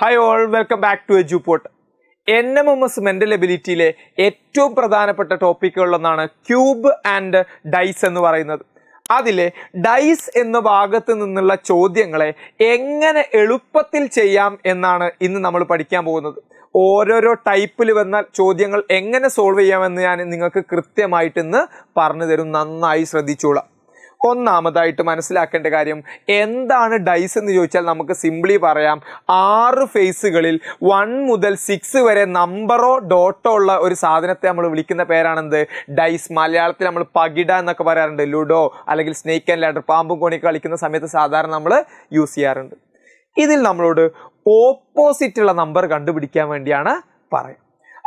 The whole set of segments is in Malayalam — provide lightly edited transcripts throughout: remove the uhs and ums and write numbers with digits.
Hi all, welcome back to Eduport. NMMS mental എബിലിറ്റിയിലെ ഏറ്റവും പ്രധാനപ്പെട്ട ടോപ്പിക്കുകളിലൊന്നാണ് ക്യൂബ് ആൻഡ് ഡൈസ് എന്ന് പറയുന്നത്. അതിലെ ഡൈസ് എന്ന ഭാഗത്ത് നിന്നുള്ള ചോദ്യങ്ങളെ എങ്ങനെ എളുപ്പത്തിൽ ചെയ്യാം എന്നാണ് ഇന്ന് നമ്മൾ പഠിക്കാൻ പോകുന്നത്. ഓരോരോ ടൈപ്പിൽ വന്ന ചോദ്യങ്ങൾ എങ്ങനെ സോൾവ് ചെയ്യാമെന്ന് ഞാൻ നിങ്ങൾക്ക് കൃത്യമായിട്ട് ഇന്ന് പറഞ്ഞു തരും. നന്നായി ശ്രദ്ധിച്ചോളാം. ഒന്നാമതായിട്ട് മനസ്സിലാക്കേണ്ട കാര്യം എന്താണ് ഡൈസ് എന്ന് ചോദിച്ചാൽ നമുക്ക് സിംപ്ലി പറയാം, 6 ഫേസുകളിൽ 1 മുതൽ 6 വരെ നമ്പറോ ഡോട്ടോ ഉള്ള ഒരു സാധനത്തെ നമ്മൾ വിളിക്കുന്ന പേരാണെന്ത്? ഡൈസ്. മലയാളത്തിൽ നമ്മൾ പകിട എന്നൊക്കെ പറയാറുണ്ട്. ലുഡോ അല്ലെങ്കിൽ സ്നേക്ക് ആൻഡ് ലാഡർ, പാമ്പും കോണിയൊക്കെ കളിക്കുന്ന സമയത്ത് സാധാരണ നമ്മൾ യൂസ് ചെയ്യാറുണ്ട്. ഇതിൽ നമ്മളോട് ഓപ്പോസിറ്റ് ഉള്ള നമ്പർ കണ്ടുപിടിക്കാൻ വേണ്ടിയാണ് പറയാം.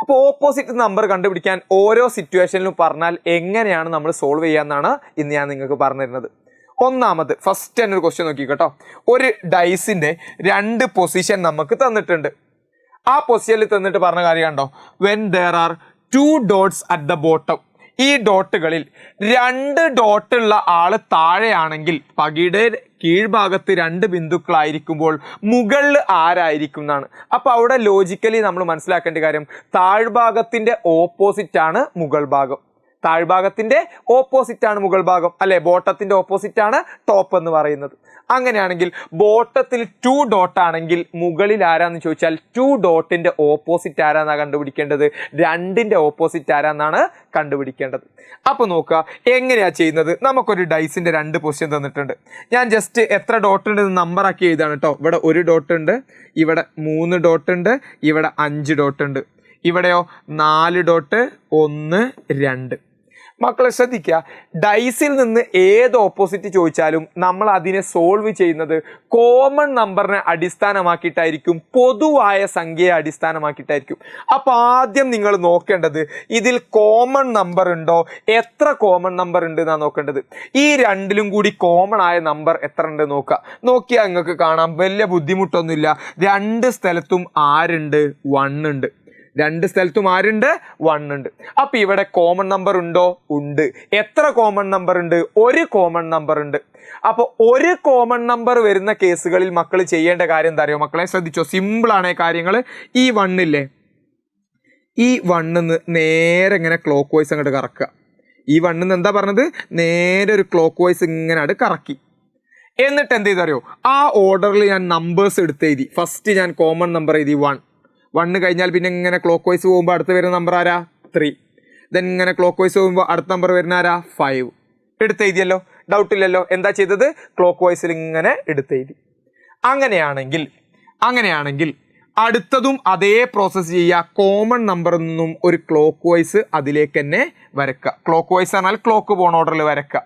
അപ്പോൾ ഓപ്പോസിറ്റ് നമ്പർ കണ്ടുപിടിക്കാൻ ഓരോ സിറ്റുവേഷനിലും പറഞ്ഞാൽ എങ്ങനെയാണ് നമ്മൾ സോൾവ് ചെയ്യാമെന്നാണ് ഇന്ന് ഞാൻ നിങ്ങൾക്ക് പറഞ്ഞു തരുന്നത്. ഒന്നാമത് ഫസ്റ്റ് തന്നെ ഒരു ക്വസ്റ്റ്യൻ നോക്കി കേട്ടോ. ഒരു ഡൈസിൻ്റെ 2 പൊസിഷൻ നമുക്ക് തന്നിട്ടുണ്ട്. ആ പൊസിഷനിൽ തന്നിട്ട് പറഞ്ഞ കാര്യം കണ്ടോ, when there are 2 dots at the bottom. ഈ ഡോട്ടുകളിൽ 2 ഡോട്ടുള്ള ആള് താഴെയാണെങ്കിൽ പകിയുടെ കീഴ്ഭാഗത്ത് 2 ബിന്ദുക്കളായിരിക്കുമ്പോൾ മുകളിൽ ആരായിരിക്കും എന്നാണ്. അപ്പോൾ അവിടെ ലോജിക്കലി നമ്മൾ മനസ്സിലാക്കേണ്ട കാര്യം, താഴ്ഭാഗത്തിന്റെ ഓപ്പോസിറ്റ് ആണ് മുകൾ ഭാഗം. താഴ്ഭാഗത്തിന്റെ ഓപ്പോസിറ്റ് ആണ് മുകൾ ഭാഗം, അല്ലെ? ബോട്ടത്തിന്റെ ഓപ്പോസിറ്റ് ആണ് ടോപ്പ് എന്ന് പറയുന്നത്. അങ്ങനെയാണെങ്കിൽ ബോട്ടത്തിൽ 2 ഡോട്ട് ആണെങ്കിൽ മുകളിൽ ആരാന്ന് ചോദിച്ചാൽ 2 ഡോട്ടിന്റെ ഓപ്പോസിറ്റ് ആരാന്നാണ് കണ്ടുപിടിക്കേണ്ടത്? 2ന്റെ ഓപ്പോസിറ്റ് ആരാന്നാണ് കണ്ടുപിടിക്കേണ്ടത്. അപ്പൊ നോക്കുക എങ്ങനെയാ ചെയ്യുന്നത്. നമുക്കൊരു ഡൈസിന്റെ 2 പൊസിഷൻ തന്നിട്ടുണ്ട്. ഞാൻ ജസ്റ്റ് എത്ര ഡോട്ട് ഉണ്ട് നമ്പർ ആക്കി എഴുതാണ് കേട്ടോ. ഇവിടെ 1 ഡോട്ട് ഉണ്ട്, ഇവിടെ 3 ഡോട്ട് ഉണ്ട്, ഇവിടെ 5 ഡോട്ട് ഉണ്ട്, ഇവിടെയോ 4 ഡോട്ട്, 1, 2. മക്കളെ ശ്രദ്ധിക്കുക, ഡൈസിൽ നിന്ന് ഏത് ഓപ്പോസിറ്റ് ചോദിച്ചാലും നമ്മൾ അതിനെ സോൾവ് ചെയ്യുന്നത് കോമൺ നമ്പറിനെ അടിസ്ഥാനമാക്കിയിട്ടായിരിക്കും, പൊതുവായ സംഖ്യയെ അടിസ്ഥാനമാക്കിയിട്ടായിരിക്കും. അപ്പോൾ ആദ്യം നിങ്ങൾ നോക്കേണ്ടത് ഇതിൽ കോമൺ നമ്പർ ഉണ്ടോ, എത്ര കോമൺ നമ്പർ ഉണ്ട് എന്നാണ് നോക്കേണ്ടത്. ഈ 2ലും കൂടി കോമൺ ആയ നമ്പർ എത്ര ഉണ്ട് നോക്കുക. നോക്കിയാൽ നിങ്ങൾക്ക് കാണാം, വലിയ ബുദ്ധിമുട്ടൊന്നുമില്ല. 2 സ്ഥലത്തും ആരുണ്ട്? 1 ഉണ്ട്. 2 സ്ഥലത്തും ആരുണ്ട്? 1 ഉണ്ട്. അപ്പൊ ഇവിടെ കോമൺ നമ്പർ ഉണ്ടോ? ഉണ്ട്. എത്ര കോമൺ നമ്പർ ഉണ്ട്? 1 കോമൺ നമ്പർ ഉണ്ട്. അപ്പൊ 1 കോമൺ നമ്പർ വരുന്ന കേസുകളിൽ മക്കൾ ചെയ്യേണ്ട കാര്യം എന്താ അറിയോ മക്കളെ? ശ്രദ്ധിച്ചോ, സിമ്പിൾ ആണ് കാര്യങ്ങൾ. ഈ 1 ഇല്ലേ, ഈ 1 നേരെ ഇങ്ങനെ ക്ലോക്ക് വൈസ് അങ്ങോട്ട് കറക്കുക. ഈ 1 എന്താ പറഞ്ഞത്? നേരെ ഒരു ക്ലോക്ക് വൈസ് ഇങ്ങനെ അങ്ങോട്ട് കറക്കി. എന്നിട്ട് എന്ത് ചെയ്തറിയോ, ആ ഓർഡറിൽ ഞാൻ നമ്പേഴ്സ് എടുത്ത് എഴുതി. ഫസ്റ്റ് ഞാൻ കോമൺ നമ്പർ എഴുതി 1 കഴിഞ്ഞാൽ പിന്നെ ഇങ്ങനെ ക്ലോക്ക് വൈസ് പോകുമ്പോൾ അടുത്ത് വരുന്ന നമ്പർ ആരാ? 3. ദെൻ ഇങ്ങനെ ക്ലോക്ക് വൈസ് പോകുമ്പോൾ അടുത്ത നമ്പർ വരുന്ന ആരാ? 5. എടുത്തെഴുതിയല്ലോ, ഡൗട്ടില്ലല്ലോ. എന്താ ചെയ്തത്? ക്ലോക്ക് വൈസിൽ ഇങ്ങനെ എടുത്തെഴുതി. അങ്ങനെയാണെങ്കിൽ അടുത്തതും അതേ പ്രോസസ്സ് ചെയ്യുക. കോമൺ നമ്പറിൽ നിന്നും ഒരു ക്ലോക്ക് വൈസ് അതിലേക്ക് തന്നെ വരക്കുക. ക്ലോക്ക് വൈസ് പറഞ്ഞാൽ ക്ലോക്ക് പോണ ഓർഡറിൽ വരക്കുക.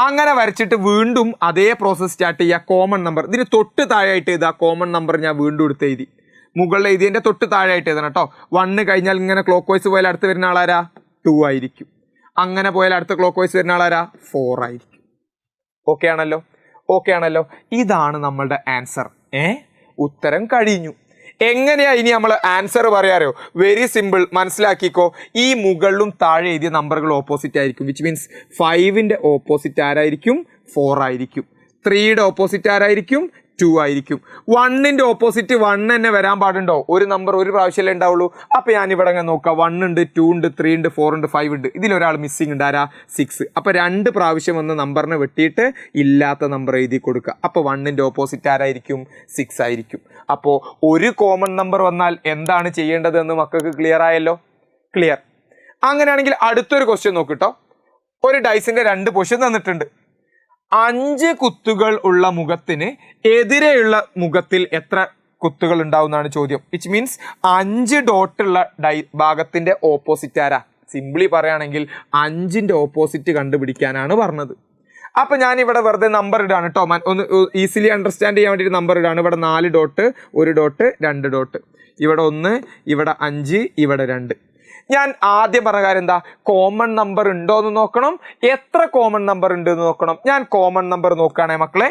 അങ്ങനെ വരച്ചിട്ട് വീണ്ടും അതേ പ്രോസസ്സ് സ്റ്റാർട്ട് ചെയ്യുക. കോമൺ നമ്പർ ഇതിന് തൊട്ട് താഴെയായിട്ട് എഴുതുക. കോമൺ നമ്പർ ഞാൻ വീണ്ടും എടുത്തെഴുതി. മുകളിൽ എഴുതിയതിൻ്റെ തൊട്ട് താഴെയായിട്ട് എഴുതണം കേട്ടോ. 1 കഴിഞ്ഞാൽ ഇങ്ങനെ ക്ലോക്ക് വൈസ് പോയാൽ അടുത്ത് വരുന്ന ആളാരാ? 2 ആയിരിക്കും. അങ്ങനെ പോയാൽ അടുത്ത ക്ലോക്ക് വൈസ് വരുന്ന ആളാരാ? 4 ആയിരിക്കും. ഓക്കെ ആണല്ലോ. ഇതാണ് നമ്മളുടെ ആൻസർ. ഉത്തരം കഴിഞ്ഞു. എങ്ങനെയാ ഇനി നമ്മൾ ആൻസർ പറയാറോ? വെരി സിമ്പിൾ, മനസ്സിലാക്കിക്കോ. ഈ മുകളിലും താഴെ എഴുതിയ നമ്പറുകൾ ഓപ്പോസിറ്റ് ആയിരിക്കും. വിച്ച് മീൻസ് 5ന്റെ ഓപ്പോസിറ്റ് ആരായിരിക്കും? 4 ആയിരിക്കും. 3യുടെ ഓപ്പോസിറ്റ് ആരായിരിക്കും? 2 ആയിരിക്കും. 1ന്റെ ഓപ്പോസിറ്റ് 1 തന്നെ വരാൻ പാടുണ്ടോ? ഒരു നമ്പർ ഒരു പ്രാവശ്യമല്ലേ ഉണ്ടാവുള്ളൂ. അപ്പോൾ ഞാനിവിടെ അങ്ങനെ നോക്കാം. 1 ഉണ്ട്, 2 ഉണ്ട്, 3 ഉണ്ട്, 4 ഉണ്ട്, 5 ഉണ്ട്. ഇതിലൊരാൾ മിസ്സിംഗ് ഉണ്ട്. ആരാ? 6. അപ്പോൾ 2 പ്രാവശ്യം വന്ന് നമ്പറിനെ വെട്ടിയിട്ട് ഇല്ലാത്ത നമ്പർ എഴുതി കൊടുക്കുക. അപ്പോൾ 1ന്റെ ഓപ്പോസിറ്റ് ആരായിരിക്കും? 6 ആയിരിക്കും. അപ്പോൾ ഒരു കോമൺ നമ്പർ വന്നാൽ എന്താണ് ചെയ്യേണ്ടതെന്ന് മക്കൾക്ക് ക്ലിയർ ആയല്ലോ? ക്ലിയർ. അങ്ങനെയാണെങ്കിൽ അടുത്തൊരു ക്വസ്റ്റ്യൻ നോക്കിട്ടോ. ഒരു ഡൈസിന്റെ 2 പൊസിഷൻ തന്നിട്ടുണ്ട്. 5 കുത്തുകൾ ഉള്ള മുഖത്തിന് എതിരെയുള്ള മുഖത്തിൽ എത്ര കുത്തുകൾ ഉണ്ടാവും എന്നാണ് ചോദ്യം. വിച്ച് മീൻസ് 5 ഡോട്ടുള്ള ഭാഗത്തിന്റെ ഓപ്പോസിറ്റ് ആരാ? സിംപ്ലി പറയുകയാണെങ്കിൽ 5ന്റെ ഓപ്പോസിറ്റ് കണ്ടുപിടിക്കാനാണ് പറഞ്ഞത്. അപ്പൊ ഞാനിവിടെ വെറുതെ നമ്പർ ഇടാണ് കേട്ടോ. ഒന്ന് ഈസിലി അണ്ടർസ്റ്റാൻഡ് ചെയ്യാൻ വേണ്ടിയിട്ട് നമ്പർ ഇടാണ്. ഇവിടെ 4 ഡോട്ട്, 1 ഡോട്ട്, 2 ഡോട്ട്, ഇവിടെ 1, ഇവിടെ 5, ഇവിടെ 2. ഞാൻ ആദ്യം പറഞ്ഞ കാര്യം എന്താ? കോമൺ നമ്പർ ഉണ്ടോ എന്ന് നോക്കണം, എത്ര കോമൺ നമ്പർ ഉണ്ട് എന്ന് നോക്കണം. ഞാൻ കോമൺ നമ്പർ നോക്കുകയാണെ മക്കളെ,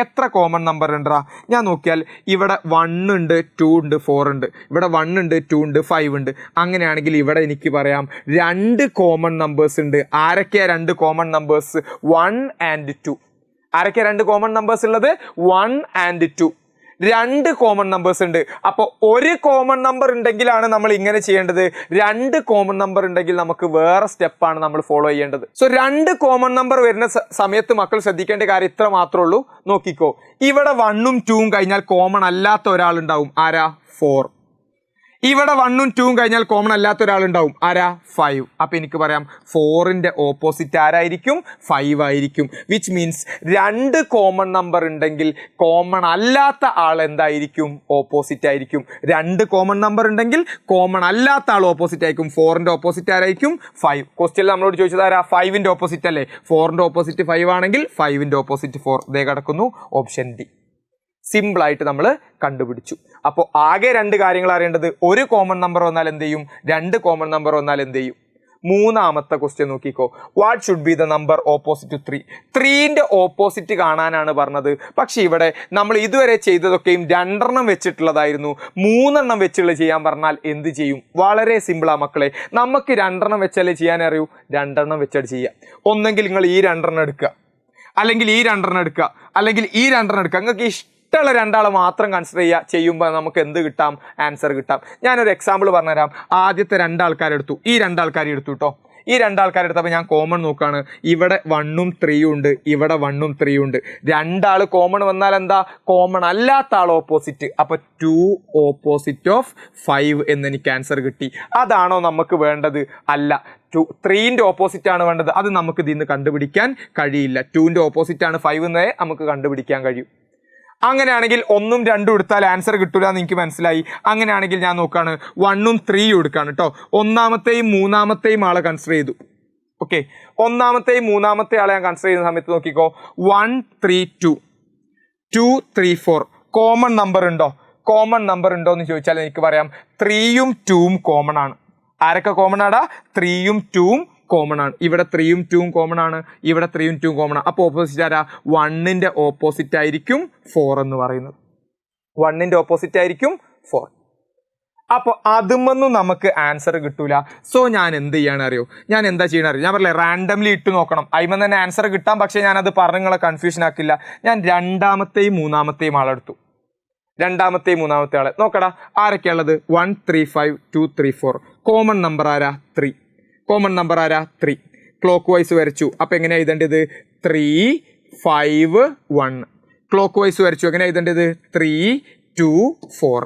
എത്ര കോമൺ നമ്പർ ഉണ്ടാ? ഞാൻ നോക്കിയാൽ ഇവിടെ 1 ഉണ്ട്, 2 ഉണ്ട്, 4 ഉണ്ട്. ഇവിടെ 1 ഉണ്ട്, 2 ഉണ്ട്, 5 ഉണ്ട്. അങ്ങനെയാണെങ്കിൽ ഇവിടെ എനിക്ക് പറയാം 2 കോമൺ നമ്പേഴ്സ് ഉണ്ട്. ആരൊക്കെയാ 2 കോമൺ നമ്പേഴ്സ്? 1 and 2. ആരൊക്കെയാ 2 കോമൺ നമ്പേഴ്സ് ഉള്ളത്? 1 and 2. രണ്ട് കോമൺ നമ്പേഴ്സ് ഉണ്ട്. അപ്പോൾ ഒരു കോമൺ നമ്പർ ഉണ്ടെങ്കിലാണ് നമ്മൾ ഇങ്ങനെ ചെയ്യേണ്ടത്. രണ്ട് കോമൺ നമ്പർ ഉണ്ടെങ്കിൽ നമുക്ക് വേറെ സ്റ്റെപ്പാണ് നമ്മൾ ഫോളോ ചെയ്യേണ്ടത്. സോ രണ്ട് കോമൺ നമ്പർ വരുന്ന സമയത്ത് മക്കൾ ശ്രദ്ധിക്കേണ്ട കാര്യം ഇത്ര മാത്രമേ ഉള്ളൂ. നോക്കിക്കോ, ഇവിടെ 1ഉം 2ഉം കഴിഞ്ഞാൽ കോമൺ അല്ലാത്ത ഒരാളുണ്ടാവും. ആരാ? 4. ഇവിടെ 1ഉം 2ഉം കഴിഞ്ഞാൽ കോമൺ അല്ലാത്ത ഒരാളുണ്ടാവും. ആരാ? 5. അപ്പൊ എനിക്ക് പറയാം 4ന്റെ ഓപ്പോസിറ്റ് ആരായിരിക്കും? 5 ആയിരിക്കും. വിച്ച് മീൻസ് രണ്ട് കോമൺ നമ്പർ ഉണ്ടെങ്കിൽ കോമൺ അല്ലാത്ത ആൾ എന്തായിരിക്കും? ഓപ്പോസിറ്റ് ആയിരിക്കും. രണ്ട് കോമൺ നമ്പർ ഉണ്ടെങ്കിൽ കോമൺ അല്ലാത്ത ആൾ ഓപ്പോസിറ്റ് ആയിരിക്കും. 4ന്റെ ഓപ്പോസിറ്റ് ആരായിരിക്കും? 5. ക്വസ്റ്റ്യൻ നമ്മളോട് ചോദിച്ചത് ആരാ? 5ന്റെ ഓപ്പോസിറ്റ് അല്ലേ? 4ന്റെ ഓപ്പോസിറ്റ് 5 ആണെങ്കിൽ 5ന്റെ ഓപ്പോസിറ്റ് 4. ഇതേ കിടക്കുന്നു ഓപ്ഷൻ ഡി. സിമ്പിളായിട്ട് നമ്മൾ കണ്ടുപിടിച്ചു. അപ്പോൾ ആകെ രണ്ട് കാര്യങ്ങൾ അറിയേണ്ടത്, ഒരു കോമൺ നമ്പർ വന്നാൽ എന്ത് ചെയ്യും, രണ്ട് കോമൺ നമ്പർ വന്നാൽ എന്ത് ചെയ്യും. മൂന്നാമത്തെ ക്വസ്റ്റ്യൻ നോക്കിക്കോ. What should be the number opposite to 3? 3ന്റെ ഓപ്പോസിറ്റ് കാണാനാണ് പറഞ്ഞത്. പക്ഷെ ഇവിടെ നമ്മൾ ഇതുവരെ ചെയ്തതൊക്കെയും രണ്ടെണ്ണം വെച്ചിട്ടുള്ളതായിരുന്നു. മൂന്നെണ്ണം വെച്ചുള്ള ചെയ്യാൻ പറഞ്ഞാൽ എന്ത് ചെയ്യും? വളരെ സിമ്പിളാ മക്കളെ. നമുക്ക് രണ്ടെണ്ണം വെച്ചാലേ ചെയ്യാൻ അറിയൂ. രണ്ടെണ്ണം വെച്ചാൽ ചെയ്യാം. ഒന്നെങ്കിൽ നിങ്ങൾ ഈ രണ്ടെണ്ണം എടുക്കുക, അല്ലെങ്കിൽ ഈ രണ്ടെണ്ണം എടുക്കുക, അല്ലെങ്കിൽ ഈ രണ്ടെണ്ണം എടുക്കുക. നിങ്ങൾക്ക് ഇഷ്ടമുള്ള രണ്ടാളെ മാത്രം കൺസിഡർ ചെയ്യുമ്പോൾ നമുക്ക് എന്ത് കിട്ടാം? ആൻസർ കിട്ടാം. ഞാനൊരു എക്സാമ്പിൾ പറഞ്ഞുതരാം. ആദ്യത്തെ രണ്ടാൾക്കാരെടുത്തു, ഈ രണ്ടാൾക്കാരെ എടുത്തു കേട്ടോ. ഈ രണ്ടാൾക്കാരെടുത്തപ്പോൾ ഞാൻ കോമൺ നോക്കുകയാണ്. ഇവിടെ 1ഉം 3ഉം ഉണ്ട്, ഇവിടെ 1ഉം 3ഉം ഉണ്ട്. രണ്ടാൾ കോമൺ വന്നാൽ എന്താ? കോമൺ അല്ലാത്ത ആൾ ഓപ്പോസിറ്റ്. അപ്പോൾ 2 ഓപ്പോസിറ്റ് ഓഫ് 5 എന്ന് എനിക്ക് ആൻസർ കിട്ടി. അതാണോ നമുക്ക് വേണ്ടത്? അല്ല. 3ന്റെ ഓപ്പോസിറ്റ് ആണ് വേണ്ടത്. അത് നമുക്ക് ഇതിൽ നിന്ന് കണ്ടുപിടിക്കാൻ കഴിയില്ല. 2ന്റെ ഓപ്പോസിറ്റ് ആണ് 5 എന്നേ നമുക്ക് കണ്ടുപിടിക്കാൻ കഴിയും. അങ്ങനെയാണെങ്കിൽ 1ഉം 2ഉം എടുത്താൽ ആൻസർ കിട്ടൂല എന്ന് എനിക്ക് മനസ്സിലായി. അങ്ങനെയാണെങ്കിൽ ഞാൻ നോക്കുകയാണ്, 1ഉം 3ഉം എടുക്കുകയാണ് കേട്ടോ. ഒന്നാമത്തെയും മൂന്നാമത്തെയും ആളെ കൺസിഡർ ചെയ്തു. ഓക്കെ, ഒന്നാമത്തെയും മൂന്നാമത്തെ ആളെ ഞാൻ കൺസിഡർ ചെയ്യുന്ന സമയത്ത് നോക്കിക്കോ, 1 3 2 2 3 4 കോമൺ നമ്പർ ഉണ്ടോ? കോമൺ നമ്പർ ഉണ്ടോ എന്ന് ചോദിച്ചാൽ എനിക്ക് പറയാം 3ഉം 2ഉം കോമൺ ആണ്. ആരൊക്കെ കോമൺ ആടാ? 3ഉം 2ഉം കോമൺ ആണ്. ഇവിടെ 3ഉം 2ഉം കോമൺ ആണ്, ഇവിടെ 3ഉം 2ഉം കോമൺ ആണ്. അപ്പോൾ ഓപ്പോസിറ്റ് ആരാ? 1ന്റെ ഓപ്പോസിറ്റ് ആയിരിക്കും 4 എന്ന് പറയുന്നത്. 1ന്റെ ഓപ്പോസിറ്റ് ആയിരിക്കും 4. അപ്പോൾ അതുമൊന്നും നമുക്ക് ആൻസർ കിട്ടൂല. സോ ഞാൻ എന്ത് ചെയ്യണം അറിയോ? ഞാൻ എന്താ ചെയ്യണം അറിയോ? ഞാൻ പറഞ്ഞില്ലേ, റാൻഡംലി ഇട്ട് നോക്കണം. അതിന് തന്നെ ആൻസർ കിട്ടാം. പക്ഷേ ഞാനത് പറഞ്ഞ് നിങ്ങളെ കൺഫ്യൂഷൻ ആക്കില്ല. ഞാൻ രണ്ടാമത്തെയും മൂന്നാമത്തെയും ആളെടുത്തു. രണ്ടാമത്തെയും മൂന്നാമത്തെ ആളെ നോക്കടാ. ആരൊക്കെയുള്ളത്? 1 3 5 2 3 4. കോമൺ നമ്പർ ആരാ? 3. കോമൺ നമ്പർ ആരാ? 3. ക്ലോക്ക് വൈസ് വരച്ചു. അപ്പം എങ്ങനെയാണ് എഴുതേണ്ടത്? 3 5 1. ക്ലോക്ക് വൈസ് വരച്ചു. എങ്ങനെയാണ് എഴുതേണ്ടത്? 3 2 4.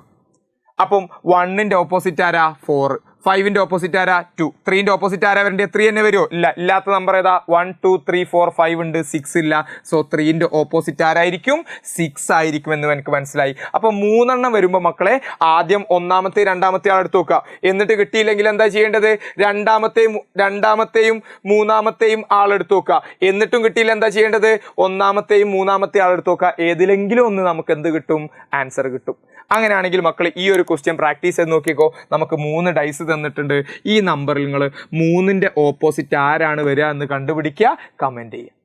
അപ്പം 1ന്റെ ഓപ്പോസിറ്റ് ആരാ? 4. 5ന്റെ ഓപ്പോസിറ്റ് ആരാ? 2. 3ന്റെ ഓപ്പോസിറ്റ് ആരാ വരേണ്ടത്? 3 തന്നെ വരുമോ? ഇല്ല. ഇല്ലാത്ത നമ്പർ ഏതാ? 1 2 3 4 5 ഉണ്ട്, 6 ഇല്ല. സോ 3ന്റെ ഓപ്പോസിറ്റ് ആരായിരിക്കും? 6 ആയിരിക്കും എന്ന് എനിക്ക് മനസ്സിലായി. അപ്പം 3 വരുമ്പോൾ മക്കളെ ആദ്യം ഒന്നാമത്തെയും രണ്ടാമത്തെ ആൾ എടുത്ത് നോക്കുക. എന്നിട്ട് കിട്ടിയില്ലെങ്കിൽ എന്താ ചെയ്യേണ്ടത്? രണ്ടാമത്തെയും മൂന്നാമത്തെയും ആൾ എടുത്ത് നോക്കുക. എന്നിട്ടും കിട്ടിയില്ല എന്താ ചെയ്യേണ്ടത്? ഒന്നാമത്തെയും മൂന്നാമത്തെ ആൾ എടുത്ത് നോക്കുക. ഏതിലെങ്കിലും ഒന്ന് നമുക്ക് എന്ത് കിട്ടും? ആൻസർ കിട്ടും. അങ്ങനെയാണെങ്കിൽ മക്കൾ ഈ ഒരു ക്വസ്റ്റ്യൻ പ്രാക്ടീസ് ചെയ്ത് നോക്കിക്കോ. നമുക്ക് 3 ഡൈസ് തന്നിട്ടുണ്ട്. ഈ നമ്പറിൽ നിങ്ങൾ 3ന്റെ ഓപ്പോസിറ്റ് ആരാണ് വരിക എന്ന് കണ്ടുപിടിക്കുക. കമൻറ്റ് ചെയ്യുക.